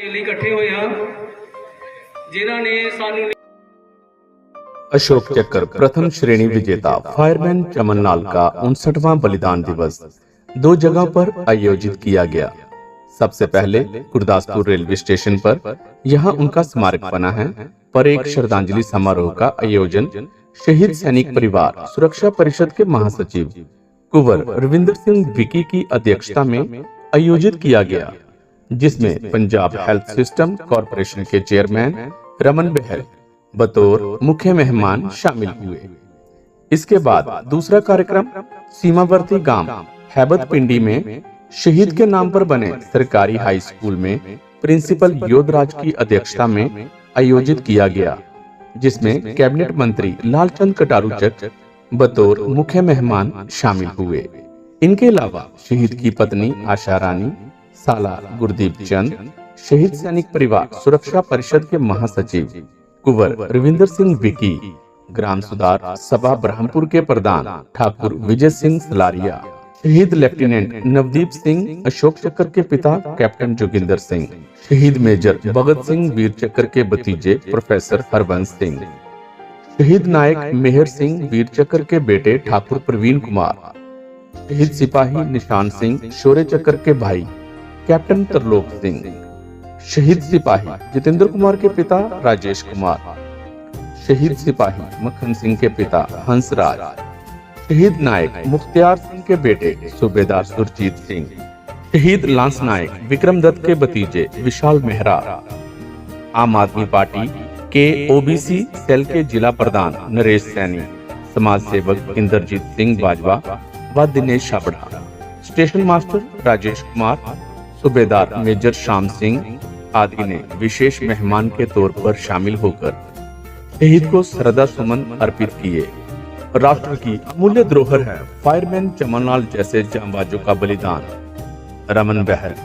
ਲਈ ਇਕੱਠੇ ਹੋਏ ਹਾਂ ਜਿਨ੍ਹਾਂ ने सानू अशोक चक्र प्रथम श्रेणी विजेता फायरमैन चमन लाल का 59वां बलिदान दिवस दो जगह पर आयोजित किया गया। सबसे पहले गुरदासपुर रेलवे स्टेशन पर, यहाँ उनका स्मारक बना है, पर एक श्रद्धांजलि समारोह का आयोजन शहीद सैनिक परिवार सुरक्षा परिषद के महासचिव कुंवर रविंदर सिंह विकी की अध्यक्षता में आयोजित किया गया, जिसमें पंजाब हेल्थ सिस्टम कॉरपोरेशन के चेयरमैन रमन बहल बतौर मुख्य मेहमान शामिल हुए। इसके बाद दूसरा कार्यक्रम सीमावर्ती गांव हैबत पिंडी में शहीद के नाम पर बने सरकारी हाई स्कूल में प्रिंसिपल योधराज की अध्यक्षता में आयोजित किया गया, जिसमें कैबिनेट मंत्री लालचंद कटारूचक बतौर मुख्य मेहमान शामिल हुए। इनके अलावा शहीद की पत्नी आशा रानी, साला गुरदीप चंद, शहीद सैनिक परिवार सुरक्षा परिषद के महासचिव कुंवर रविंदर सिंह विकी, ग्राम सुधार सभा ब्रह्मपुर के प्रधान ठाकुर विजय सिंह सलारिया, शहीद लेफ्टिनेंट नवदीप सिंह, अशोक चक्र के पिता कैप्टन जोगिंदर सिंह, शहीद मेजर भगत सिंह वीर चक्र के भतीजे प्रोफेसर हरबंस सिंह, शहीद नायक मेहर सिंह वीर चक्र के बेटे ठाकुर प्रवीण कुमार, शहीद सिपाही निशान सिंह शौर्य चक्र के भाई कैप्टन तरलोक सिंह, शहीद सिपाही जितेंद्र कुमार के पिता राजेश कुमार, शहीद सिपाही मक्खन सिंह के पिता हंसराज, शहीद नायक मुख्तियार सिंह के बेटे सूबेदार सुरजीत सिंह, शहीद लांस नायक विक्रम दत्त के भतीजे विशाल मेहरा, आम आदमी पार्टी के ओबीसी सेल के जिला प्रधान नरेश सैनी, समाज सेवक इंद्रजीत सिंह बाजवा व दिनेश छाबड़ा, स्टेशन मास्टर राजेश कुमार, सूबेदार मेजर श्याम सिंह आदि ने विशेष मेहमान के तौर पर शामिल होकर शहीद को श्रद्धा सुमन अर्पित किए। राष्ट्र की अमूल्य धरोहर है फायरमैन चमन लाल जैसे जांबाजों का बलिदान। रमन बहल।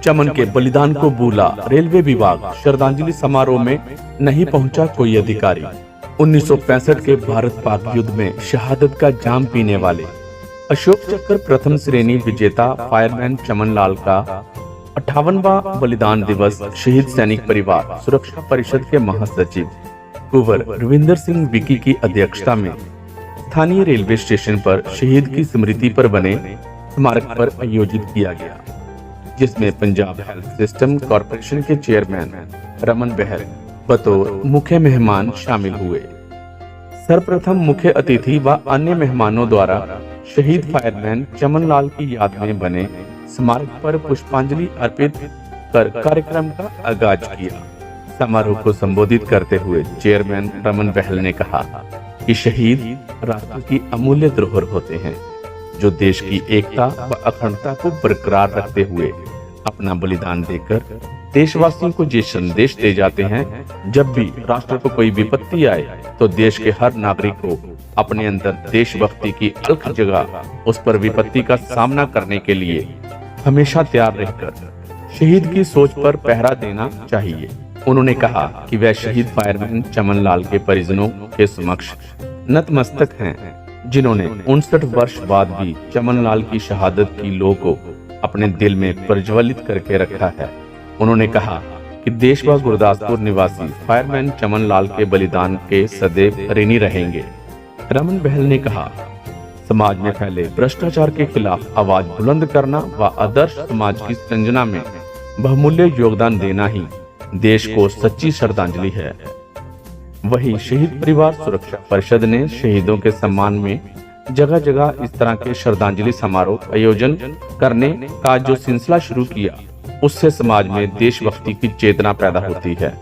चमन के बलिदान को भूला रेलवे विभाग, श्रद्धांजलि समारोह में नहीं पहुंचा कोई अधिकारी। 1965 के भारत पाक युद्ध में शहादत का जाम पीने वाले अशोक चक्र प्रथम श्रेणी विजेता फायरमैन चमन लाल का 58वां बलिदान दिवस शहीद सैनिक परिवार सुरक्षा परिषद के महासचिव कुंवर रविंदर सिंह विकी की अध्यक्षता में स्थानीय रेलवे स्टेशन पर शहीद की स्मृति पर बने स्मारक पर आयोजित किया गया, जिसमें पंजाब हेल्थ सिस्टम कॉरपोरेशन के चेयरमैन रमन बहल बतौर मुख्य मेहमान शामिल हुए। सर्वप्रथम मुख्य अतिथि व अन्य मेहमानों द्वारा शहीद फायरमैन चमन लाल की याद में बने स्मारक पर पुष्पांजलि अर्पित कर कार्यक्रम का आगाज किया। समारोह को संबोधित करते हुए चेयरमैन रमन बहल ने कहा कि शहीद राष्ट्र की अमूल्य धरोहर होते हैं, जो देश की एकता व अखंडता को बरकरार रखते हुए अपना बलिदान देकर देशवासियों को ये संदेश दे जाते हैं, जब भी राष्ट्र को कोई विपत्ति आए तो देश के हर नागरिक को अपने अंदर देशभक्ति की अलख जगह उस पर विपत्ति का सामना करने के लिए हमेशा तैयार रहकर शहीद की सोच पर पहरा देना चाहिए। उन्होंने कहा कि वह शहीद फायरमैन चमन लाल के परिजनों के समक्ष नतमस्तक हैं, जिन्होंने 59 वर्ष बाद भी चमन लाल की शहादत की लौ को अपने दिल में प्रज्वलित करके रखा है। उन्होंने कहा कि देश व गुरदासपुर निवासी फायरमैन चमन लाल के बलिदान के सदैव ऋणी रहेंगे। रमन बहल ने कहा, समाज में फैले भ्रष्टाचार के खिलाफ आवाज बुलंद करना व आदर्श समाज की संजना में बहुमूल्य योगदान देना ही देश को सच्ची श्रद्धांजलि है। वहीं शहीद परिवार सुरक्षा परिषद ने शहीदों के सम्मान में जगह जगह इस तरह के श्रद्धांजलि समारोह आयोजन करने का जो सिलसिला शुरू किया, उससे समाज में देशभक्ति की चेतना पैदा होती है।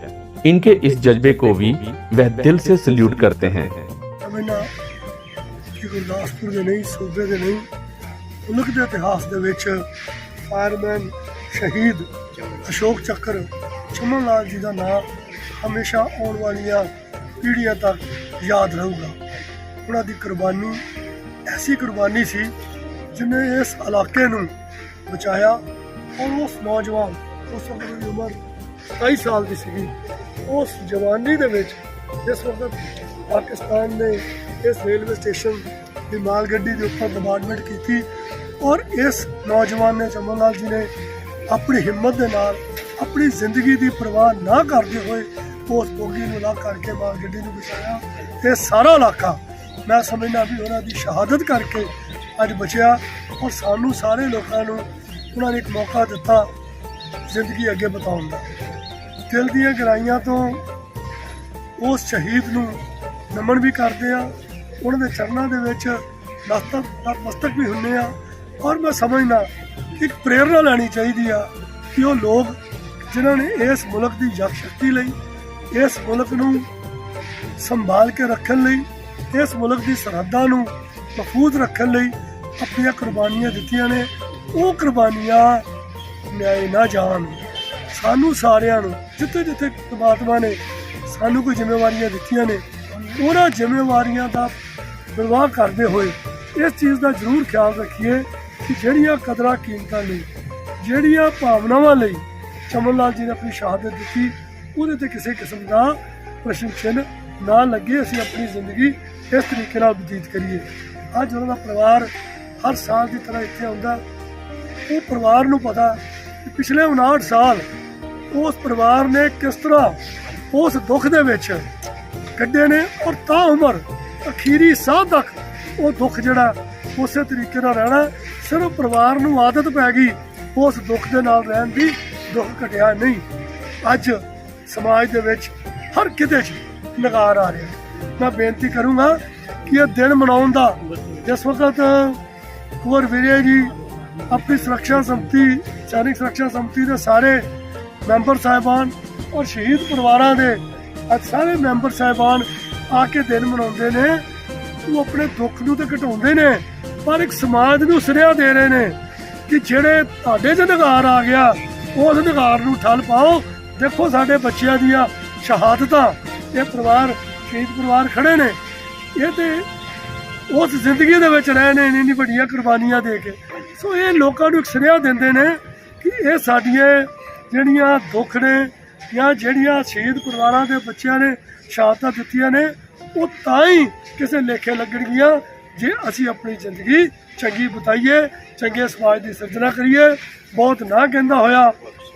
इनके इस जज्बे को भी वह दिल से सल्यूट करते हैं। गुरदासपुर ਦੇ ਨਹੀਂ, सूबे ਦੇ नहीं, मुल्क के इतिहास ਦੇ ਵਿੱਚ फायरमैन शहीद अशोक चक्र चमन लाल जी का नाम हमेशा आने वाली पीढ़ियां तक याद रहूगा। उन्हों की कुर्बानी ऐसी कुर्बानी सी जिन्हें इस इलाके नूं बचाया। और उस नौजवान, उस वक्त की उम्र 27 साल की सी, उस जवानी दे विच जिस वक्त पाकिस्तान ने इस रेलवे स्टेशन की माल गड्डी के ऊपर डिपार्टमेंट की, और इस नौजवान ने चमन लाल जी ने अपनी हिम्मत के नाल अपनी जिंदगी की परवाह ना करते हुए उस बोगी ਨੂੰ ਲਾ करके माल गड्डी ਨੂੰ बचाया। ये सारा इलाका मैं समझना भी उन्होंने शहादत करके अज बचिया और सानू सारे लोगों को उन्होंने एक मौका दिता जिंदगी अगे बताने का। दिल दियां गहराइयां तो उस शहीद नूं नमन भी करते हैं, उन्होंने चरणों के विच नतमस्तक भी हुंदे आ। और मैं समझना कि एक प्रेरणा लैनी चाहिए कि वो लोग जिन्होंने इस मुल्क की जग शक्ति लई, इस मुल्क नूं संभाल के रखने लई, इस मुल्क की सरहदां नूं महफूज रखने लई अपनी कुर्बानियां दित्तियां ने, वो कुर्बानियां न्याय ना जान। सानू सारियां नूं जिथे जिथे परमात्मा ने सानू कोई जिम्मेवारियां दित्तियां ने, उन्हां जिम्मेवारियां दा परवाह करते हुए इस चीज़ का जरूर ख्याल रखिए कि ਜਿਹੜੀਆਂ कदरां कीमतां लई, ਜਿਹੜੀਆਂ भावनावां लई चमन लाल जी ने अपनी शहादत दी, ਉਹਦੇ ਤੇ ਕਿਸੇ किस्म का प्रश्न चिन्ह ना लगे। असीं अपनी जिंदगी इस तरीके नाल बतीत करिए। अज उन्हों का परिवार हर साल की तरह इत्थे आउंदा, वो परिवार नूं पता कि पिछले 59 साल उस परिवार ने किस तरह उस दुख दे विच कड्ढे ने और ताउमर अखीरी साह तक वो दुख जिहड़ा उस तरीके नाल रहना। सिर्फ परिवार नूं आदत पै गई उस दुख दे नाल रहन दी, दुख घटिया नहीं। अज समाज दे विच हर किते नगार आ रहा। मैं बेनती करूँगा कि यह दिन मनाउण दा जिस वक्त कुंवर वीरे जी अपनी सुरक्षा समिति, सैनिक सुरक्षा समिति के सारे मैंबर साहिबान और शहीद परिवारों के अज सारे मैंबर साहिबान आके दिन मनाते हैं, वो अपने दुख नूं ते घटाउंदे ने, पर एक समाज नूं सुनेहा दे रहे हैं कि जेड़े तुहाडे च नगार आ गया उस नगार नूं ठल पाओ। देखो साडे बच्चियां दियां शहादतां, ये परिवार शहीद परिवार खड़े ने, ये ते उस जिंदगी दे विच रहे ने इन्नी वड्डियां कुर्बानियां दे के। सो ये लोकां नूं एक सुनेहा दिंदे ने कि ये साडियां ਜਿਹੜੀਆਂ दुख ने या ਜਿਹੜੀਆਂ शहीद परिवारों के बच्चों ने शहादतां दित्तियां ने, वो तां ही किसी लेखे लगणगीਆਂ जे असीं अपनी जिंदगी चंगी बिताईए, चंगे समाज की सिरजना करिए। बहुत ना कहता होया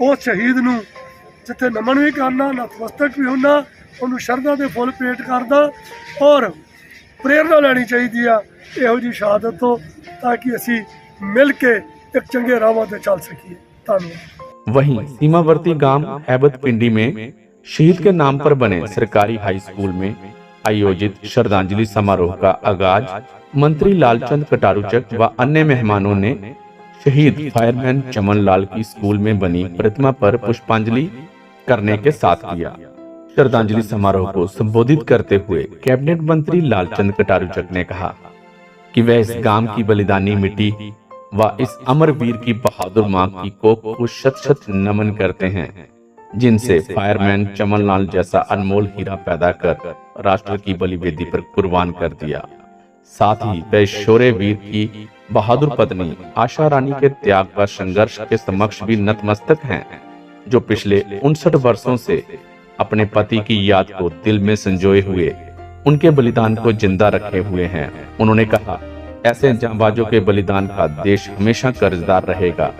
उस शहीद नूं जिथे नमन भी करना, नतमस्तक भी होना, उन्होंने शरधा के फुल भेंट करदा और प्रेरणा लैनी चाहिए आ इहो जी शहादत तो, ताकि असी मिल के एक चंगे राहां ते चल सकीए। धन्यवाद। वहीं सीमावर्ती गांव हैबत पिंडी में शहीद के नाम पर बने सरकारी हाई स्कूल में आयोजित श्रद्धांजलि समारोह का आगाज मंत्री लालचंद कटारूचक व अन्य मेहमानों ने शहीद फायरमैन चमन लाल की स्कूल में बनी प्रतिमा पर पुष्पांजलि करने के साथ किया। श्रद्धांजलि समारोह को संबोधित करते हुए कैबिनेट मंत्री लालचंद कटारूचक ने कहा कि वह इस गांव की बलिदानी मिट्टी व इस अमर वीर की बहादुर मां की कोख को शत शत नमन करते हैं, जिनसे फायरमैन चमन लाल जैसा अनमोल हीरा पैदा कर राष्ट्र की बलिवेदी पर कुर्बान कर दिया। साथ ही वह शौर्य वीर की बहादुर पत्नी आशा रानी के त्याग व संघर्ष के समक्ष भी नतमस्तक हैं, जो पिछले 59 वर्षों से अपने पति की याद को दिल में संजोए हुए उनके बलिदान को जिंदा रखे हुए हैं। उन्होंने कहा, ऐसे जांबाजों के बलिदान का देश हमेशा कर्जदार रहेगा।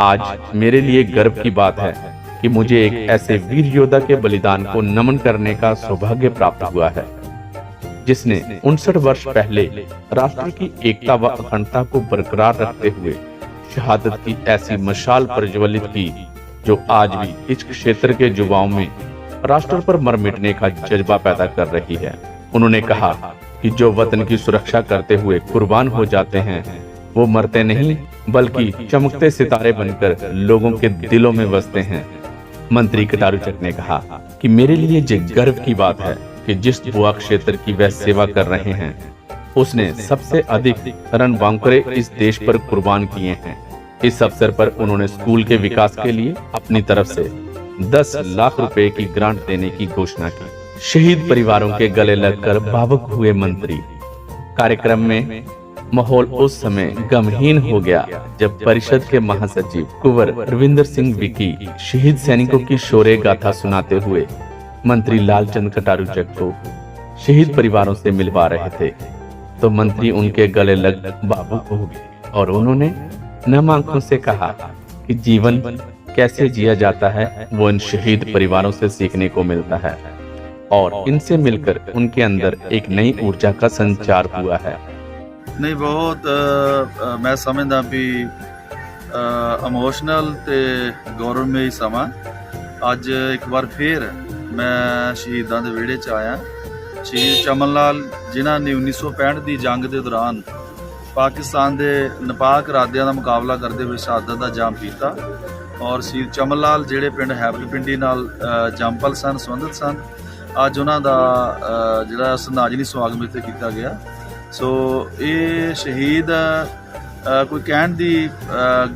आज मेरे लिए गर्व की बात है कि मुझे एक ऐसे वीर योद्धा के बलिदान को नमन करने का सौभाग्य प्राप्त हुआ है, जिसने 59 वर्ष पहले राष्ट्र की एकता व अखंडता को बरकरार रखते हुए शहादत की ऐसी मशाल प्रज्वलित की, जो आज भी इस क्षेत्र के युवाओं में राष्ट्र पर मर मिटने का जज्बा पैदा कर रही है। उन्होंने कहा कि जो वतन की सुरक्षा करते हुए कुर्बान हो जाते हैं, वो मरते नहीं बल्कि चमकते सितारे बनकर लोगों के दिलों में बसते हैं। मंत्री कटारूचक ने कहा कि मेरे लिए ये गर्व की बात है कि जिस बुआ क्षेत्र की वह सेवा कर रहे हैं, उसने सबसे अधिक रणबांकुरे इस देश पर कुर्बान किए हैं। इस अवसर पर उन्होंने स्कूल के विकास के लिए अपनी तरफ से 10 लाख रुपए की ग्रांट देने की घोषणा की। शहीद परिवारों के गले लगकर भावुक हुए मंत्री। कार्यक्रम में माहौल उस समय गमहीन हो गया जब परिषद के महासचिव कुंवर रविंदर सिंह विकी शहीद सैनिकों की शौर्य गाथा सुनाते हुए मंत्री लालचंद कटारूचक को शहीद परिवारों से मिलवा रहे थे, तो मंत्री उनके गले लग भावुक हो गए और उन्होंने नम आंखों से कहा कि जीवन कैसे जिया जाता है वो इन शहीद परिवारों से सीखने को मिलता है और इनसे मिलकर उनके अंदर एक नई ऊर्जा का संचार हुआ है। नहीं बहुत मैं समझदा भी इमोशनल ते गौरवमयी समा अज एक बार फिर मैं शहीदां दे विहड़े च आया। शहीद चमन लाल जिन्हां ने 1965 की जंग के दौरान पाकिस्तान के नापाक इरादियां का मुकाबला करते हुए शहादत का जाम किया और शहीद चमन लाल जिहड़े पिंड हैबत पिंडी नाल जंपल सन संबंधित सन अज उन्हां दा जिहड़ा श्रद्धांजलि समागम इत्थे कीता गया। सो ये शहीद कोई कहण दी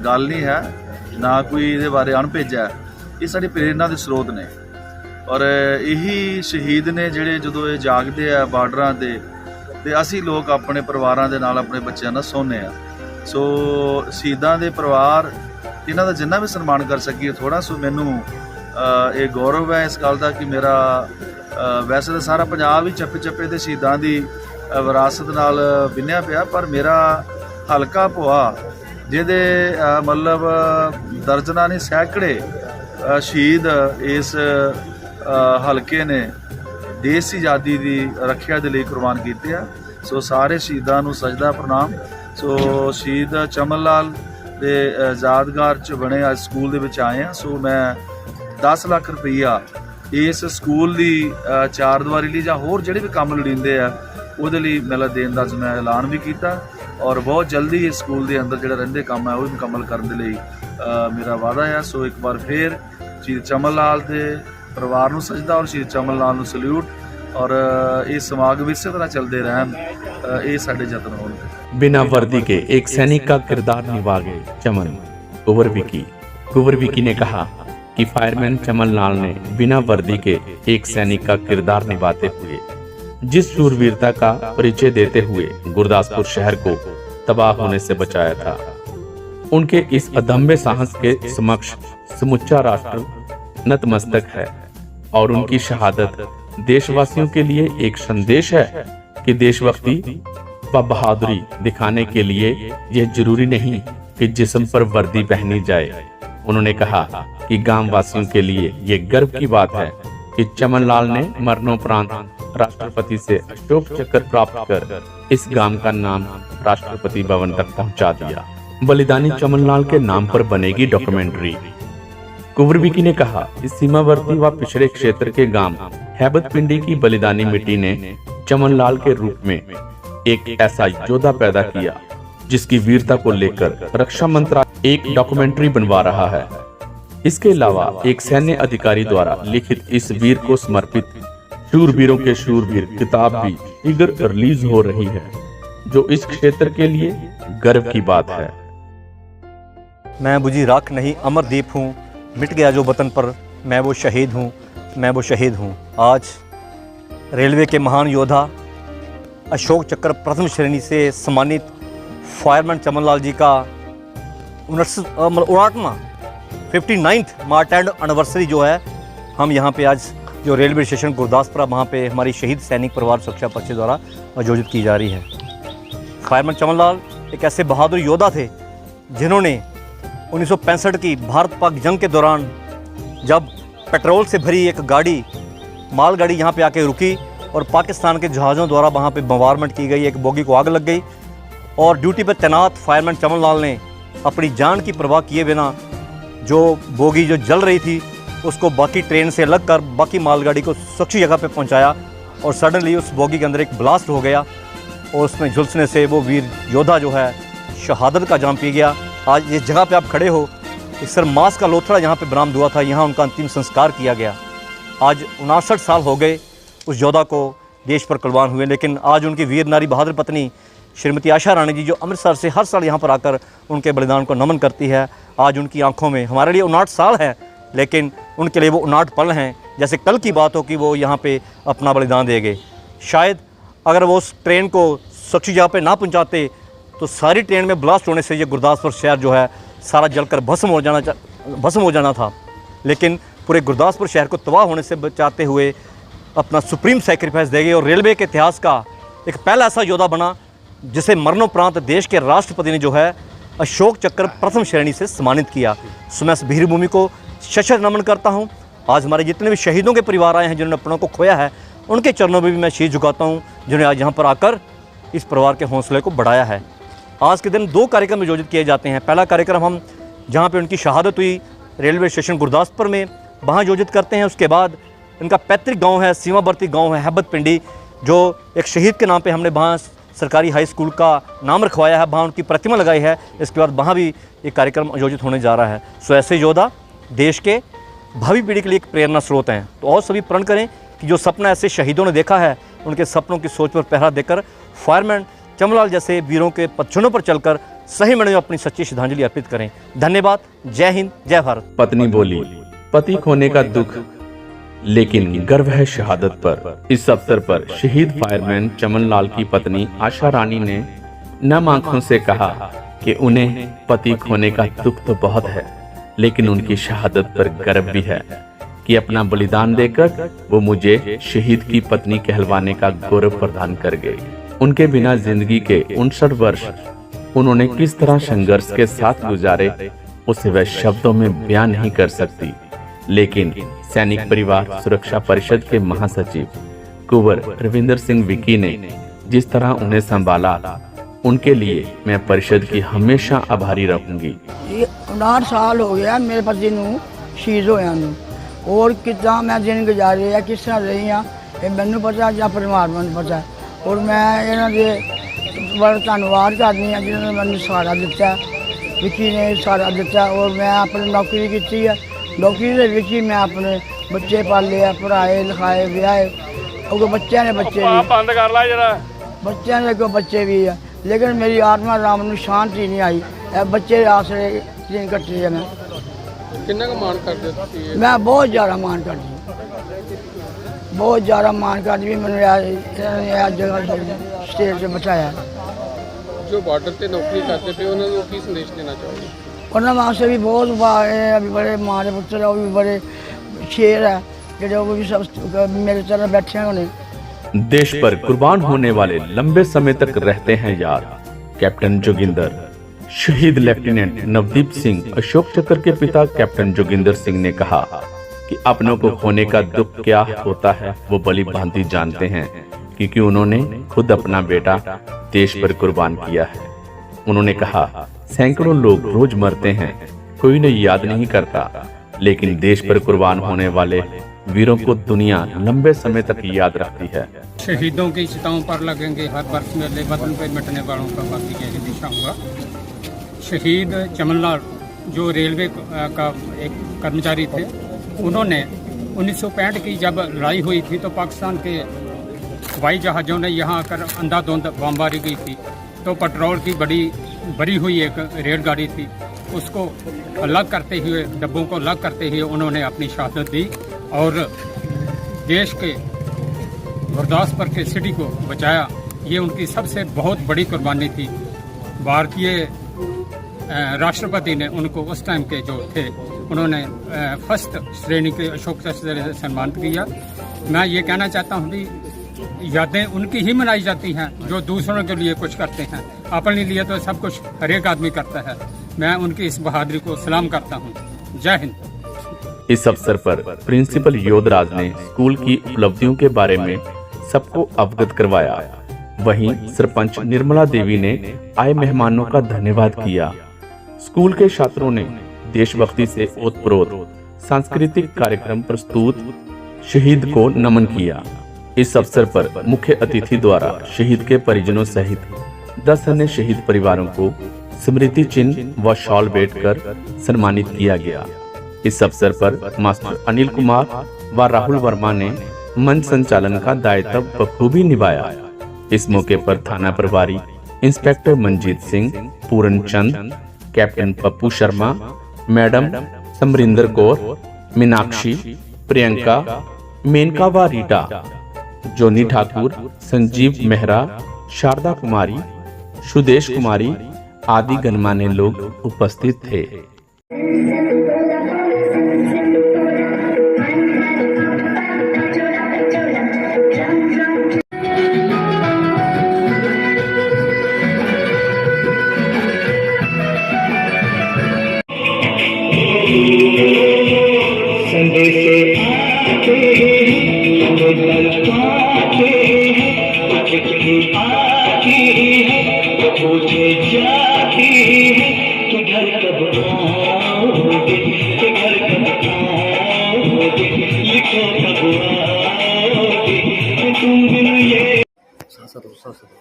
गल नहीं है, ना कोई ये बारे अणभेजा है, ये साडी प्रेरणा के स्रोत ने और यही शहीद ने जिहड़े जदों ये जागदे आ बार्डरां ते असीं लोग अपने परिवारां दे नाल अपने बच्चों नाल सोने आ। सो शहीदां दे परिवार इन्हां दा जिन्ना भी सन्मान कर सकीए थोड़ा सो मैनूं ये गौरव है इस गल दा कि मेरा वैसे तो सारा पंजाब ही चप्पे चप्पे ते शहीदां दी विरासत नाल बिन्निया पिया, पर मेरा हलका भोआ जिहदे मतलब दर्जना नहीं सैकड़े शहीद इस हलके ने देश की आज़ादी की रखिया के लिए कुर्बान किए हैं। सो सारे शहीदां नूं सजदा प्रणाम। सो शहीद चमन लाल दे यादगार च बने अज स्कूल दे विच आए हैं। सो मैं 10 लाख रुपया इस स्कूल की चारदीवारी लिए जां होर जिहड़े भी काम लोड़ींदे आ उहदे लई मेला देण दा मैं ऐलान भी किया और बहुत जल्दी इस स्कूल के अंदर जिहड़े रहिंदे काम है वो मुकम्मल करने के लिए मेरा वादा है। सो एक बार फिर शहीद चमन लाल के परिवार नूं सजदा और शहीद चमन लाल नूं सल्यूट और ये समागम इस तरह चलते रहन, ये साडे यतन होणगे। बिना वर्दी के एक सैनिक का किरदार निभा गए चमन। कुंवर विकी ने कहा कि फायरमैन चमन लाल ने बिना वर्दी के एक सैनिक का किरदार निभाते हुए जिस शूरवीरता का परिचय देते हुए गुरदासपुर शहर को तबाह होने से बचाया था, उनके इस अदम्य साहस के समक्ष समुच्चा राष्ट्र नतमस्तक है और उनकी शहादत देशवासियों के लिए एक संदेश है कि देशभक्ति व बहादुरी दिखाने के लिए यह जरूरी नहीं कि जिस्म पर वर्दी पहनी जाए। उन्होंने कहा कि गांव वासियों के लिए यह गर्व की बात है कि चमन लाल ने मरणोपरांत राष्ट्रपति से अशोक चक्र प्राप्त कर इस गांव का नाम राष्ट्रपति भवन तक पहुंचा दिया। बलिदानी चमन लाल के नाम पर बनेगी डॉक्यूमेंट्री। कुंवर विकी ने कहा कि सीमावर्ती व पिछड़े क्षेत्र के गांव हैबत पिंडी की बलिदानी मिट्टी ने चमन लाल के रूप में एक ऐसा योद्धा पैदा किया जिसकी वीरता को लेकर रक्षा मंत्रालय एक डॉक्यूमेंट्री बनवा रहा है। इसके अलावा एक सैन्य अधिकारी द्वारा लिखित इस वीर को समर्पित शूरवीरों के शूरवीर किताब भी शीघ्र रिलीज हो रही है, जो इस क्षेत्र के लिए गर्व की बात है। मैं बुझी राख नहीं अमरदीप हूँ, मिट गया जो वतन पर मैं वो शहीद हूँ, मैं वो शहीद हूँ। आज रेलवे के महान योद्धा अशोक चक्र प्रथम श्रेणी से सम्मानित फायरमैन चमन लाल जी का 59वां 59th मार्टैंड एनिवर्सरी जो है हम यहाँ पे आज जो रेलवे स्टेशन गुरदासपुर वहाँ पे हमारी शहीद सैनिक परिवार सुरक्षा पक्ष द्वारा आयोजित की जा रही है। फायरमैन चमन लाल एक ऐसे बहादुर योद्धा थे जिन्होंने 1965 की भारत पाक जंग के दौरान जब पेट्रोल से भरी एक गाड़ी मालगाड़ी यहाँ पे आके रुकी और पाकिस्तान के जहाज़ों द्वारा वहाँ पे बम्बारमेंट की गई, एक बोगी को आग लग गई और ड्यूटी पर तैनात फायरमैन चमन लाल ने अपनी जान की परवाह किए बिना जो बोगी जो जल रही थी उसको बाकी ट्रेन से अलग कर बाकी मालगाड़ी को सुरक्षित जगह पे पहुंचाया और सडनली उस बोगी के अंदर एक ब्लास्ट हो गया और उसमें झुलसने से वो वीर योद्धा जो है शहादत का जाम पी गया। आज जिस जगह पे आप खड़े हो एक सर मांस का लोथड़ा यहाँ पे बरामद हुआ था, यहाँ उनका अंतिम संस्कार किया गया। आज 59 साल हो गए उस योद्धा को देश पर कुर्बान हुए, लेकिन आज उनकी वीर नारी बहादुर पत्नी श्रीमती आशा रानी जी जो अमृतसर से हर साल यहाँ पर आकर उनके बलिदान को नमन करती है, आज उनकी आंखों में हमारे लिए 59 साल है लेकिन उनके लिए वो 59 पल हैं जैसे कल की बात हो कि वो यहाँ पे अपना बलिदान दे गए। शायद अगर वो उस ट्रेन को सुरक्षित जगह पे ना पहुँचाते तो सारी ट्रेन में ब्लास्ट होने से ये गुरदासपुर शहर जो है सारा जलकर भस्म हो जाना था, लेकिन पूरे गुरदासपुर शहर को तबाह होने से बचाते हुए अपना सुप्रीम सैक्रिफाइस दे गए और रेलवे के इतिहास का एक पहला ऐसा योद्धा बना जिसे मरणोपरांत देश के राष्ट्रपति ने जो है अशोक चक्र प्रथम श्रेणी से सम्मानित किया। सो मैं इस वीर भूमि को शत नमन करता हूँ। आज हमारे जितने भी शहीदों के परिवार आए हैं जिन्होंने अपनों को खोया है, उनके चरणों में भी मैं शीश झुकाता हूँ, जिन्होंने आज यहाँ पर आकर इस परिवार के हौसले को बढ़ाया है। आज के दिन 2 कार्यक्रम आयोजित किए जाते हैं। पहला कार्यक्रम हम जहाँ पे उनकी शहादत हुई रेलवे स्टेशन गुरदासपुर में, वहाँ आयोजित करते हैं। उसके बाद इनका पैतृक गांव है, सीमावर्ती गांव है हैबत पिंडी, जो एक शहीद के नाम पे हमने वहाँ सरकारी हाई स्कूल का नाम रखवाया है, वहाँ उनकी प्रतिमा लगाई है। इसके बाद वहाँ भी एक कार्यक्रम आयोजित होने जा रहा है। सो ऐसे योद्धा देश के भावी पीढ़ी के लिए एक प्रेरणा स्रोत हैं। तो और सभी प्रण करें कि जो सपना ऐसे शहीदों ने देखा है, उनके सपनों की सोच पर पहरा देकर फायरमैन चमनलाल जैसे वीरों के पदचिह्नों पर चलकर सही में अपनी सच्ची श्रद्धांजलि अर्पित करें। धन्यवाद। जय हिंद, जय भारत। पत्नी बोली, पति खोने का दुख लेकिन गर्व है शहादत पर। इस अवसर पर शहीद फायरमैन चमनलाल की पत्नी आशा रानी ने नम आंखों से कहा कि उन्हें पति खोने का दुख तो बहुत है, लेकिन उनकी शहादत पर गर्व भी है कि अपना बलिदान देकर वो मुझे शहीद की पत्नी कहलवाने का गौरव प्रदान कर गए। उनके बिना जिंदगी के 59 वर्ष उन्होंने किस तरह संघर्ष के साथ गुजारे, उसे वह शब्दों में बयान नहीं कर सकती। लेकिन सैनिक परिवार सुरक्षा परिषद के महासचिव कुंवर रविंदर सिंह विकी ने जिस तरह उन्हें संभाला, उनके लिए मैं परिषद की हमेशा आभारी रहूंगी। 59 साल हो गया मेरे पति ਨੂੰ ਸ਼ਹੀਦ ਹੋਇਆ ਨੂੰ, और कितना मैं दिन गुजारे है, किस तरह रही हाँ, ये मैनू पता या परमात्मा ਨੂੰ पता। और मैं ਇਹਨਾਂ ਦੇ बड़ा धन्यवाद करनी है जिन्होंने मैंने सहारा दिता, विकी ने सहारा दिता। और मैं अपनी नौकरी की है, नौकरी ਦੇ ਵਿੱਚ ਹੀ मैं अपने बच्चे पाले है, पढ़ाए लिखाए ब्याहे। और बच्चों ने बच्चे बंद कर ला जरा, बच्चों ने को बच्चे भी है, लेकिन मेरी आत्मा राम ਨੂੰ शांति नहीं आई। बच्चे आसरे दिन कट्टे है। मैं किन्ना का मान करते हो? मैं बहुत ज़्यादा मान करती हूँ, बहुत ज़्यादा मान करती भी। मैंने जगह स्टेज से बचाया। जो बॉर्डर पे नौकरी करते पे उन्हें की संदेश देना चाहोगे? उन्होंने वास्ते भी बहुत अभी बड़े माँ के पुत्र है, वो भी बड़े शेर है, जो वो भी सब मेरे तरह बैठे हैं। उन्हें देश पर कुर्बान होने वाले लंबे समय तक रहते हैं याद। कैप्टन जोगिंदर। शहीद लेफ्टिनेंट नवदीप सिंह अशोक चक्र के पिता कैप्टन जोगिंदर सिंह ने कहा कि अपनों को खोने का दुख क्या होता है वो भली भांति जानते हैं, क्योंकि उन्होंने खुद अपना बेटा देश पर कुर्बान किया है। उन्होंने कहा, सैकड़ों लोग रोज मरते हैं, कोई उन्हें याद नहीं करता, लेकिन देश पर कुर्बान होने वाले वीरों को दुनिया लंबे समय तक याद रखती है। शहीदों की चिताओं पर लगेंगे हर वर्ष मेले, वतन पर मिटने वालों का बाकी की दिशा होगा। शहीद चमनलाल जो रेलवे का एक कर्मचारी थे, उन्होंने 1965 की जब लड़ाई हुई थी तो पाकिस्तान के हवाई जहाज़ों ने यहाँ आकर अंधाधुंध बमबारी की थी। तो पेट्रोल की बड़ी भरी हुई एक रेलगाड़ी थी, उसको अलग करते हुए, डब्बों को अलग करते हुए उन्होंने अपनी शहादत दी और देश के गुरदासपुर के सिटी को बचाया। ये उनकी सबसे बहुत बड़ी कुर्बानी थी। भारतीय राष्ट्रपति ने उनको उस टाइम के जो थे, उन्होंने फर्स्ट श्रेणी के अशोक चक्र से सम्मानित किया। मैं ये कहना चाहता हूँ कि यादें उनकी ही मनाई जाती हैं जो दूसरों के लिए कुछ करते हैं, अपने लिए तो सब कुछ हर एक आदमी करता है। मैं उनकी इस बहादुरी को सलाम करता हूँ। जय हिंद। इस अवसर पर प्रिंसिपल योधराज ने स्कूल की उपलब्धियों के बारे में सबको अवगत करवाया। वहीं सरपंच निर्मला देवी ने आए मेहमानों का धन्यवाद किया। स्कूल के छात्रों ने देशभक्ति से ओतप्रोत सांस्कृतिक कार्यक्रम प्रस्तुत शहीद को नमन किया। इस अवसर पर मुख्य अतिथि द्वारा शहीद के परिजनों सहित 10 अन्य शहीद परिवारों को स्मृति चिन्ह व शॉल भेंट कर सम्मानित किया गया। इस अवसर पर मास्टर अनिल कुमार व राहुल वर्मा ने मंच संचालन का दायित्व बखूबी निभाया। इस मौके पर थाना प्रभारी इंस्पेक्टर मंजीत सिंह, पूरन चंद, कैप्टन पप्पू शर्मा, मैडम समरिंदर कौर, मीनाक्षी, प्रियंका, मेनका व रीटा, जोनी ठाकुर, संजीव मेहरा, शारदा कुमारी, सुदेश कुमारी आदि गणमान्य लोग उपस्थित थे।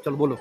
चल बोलो।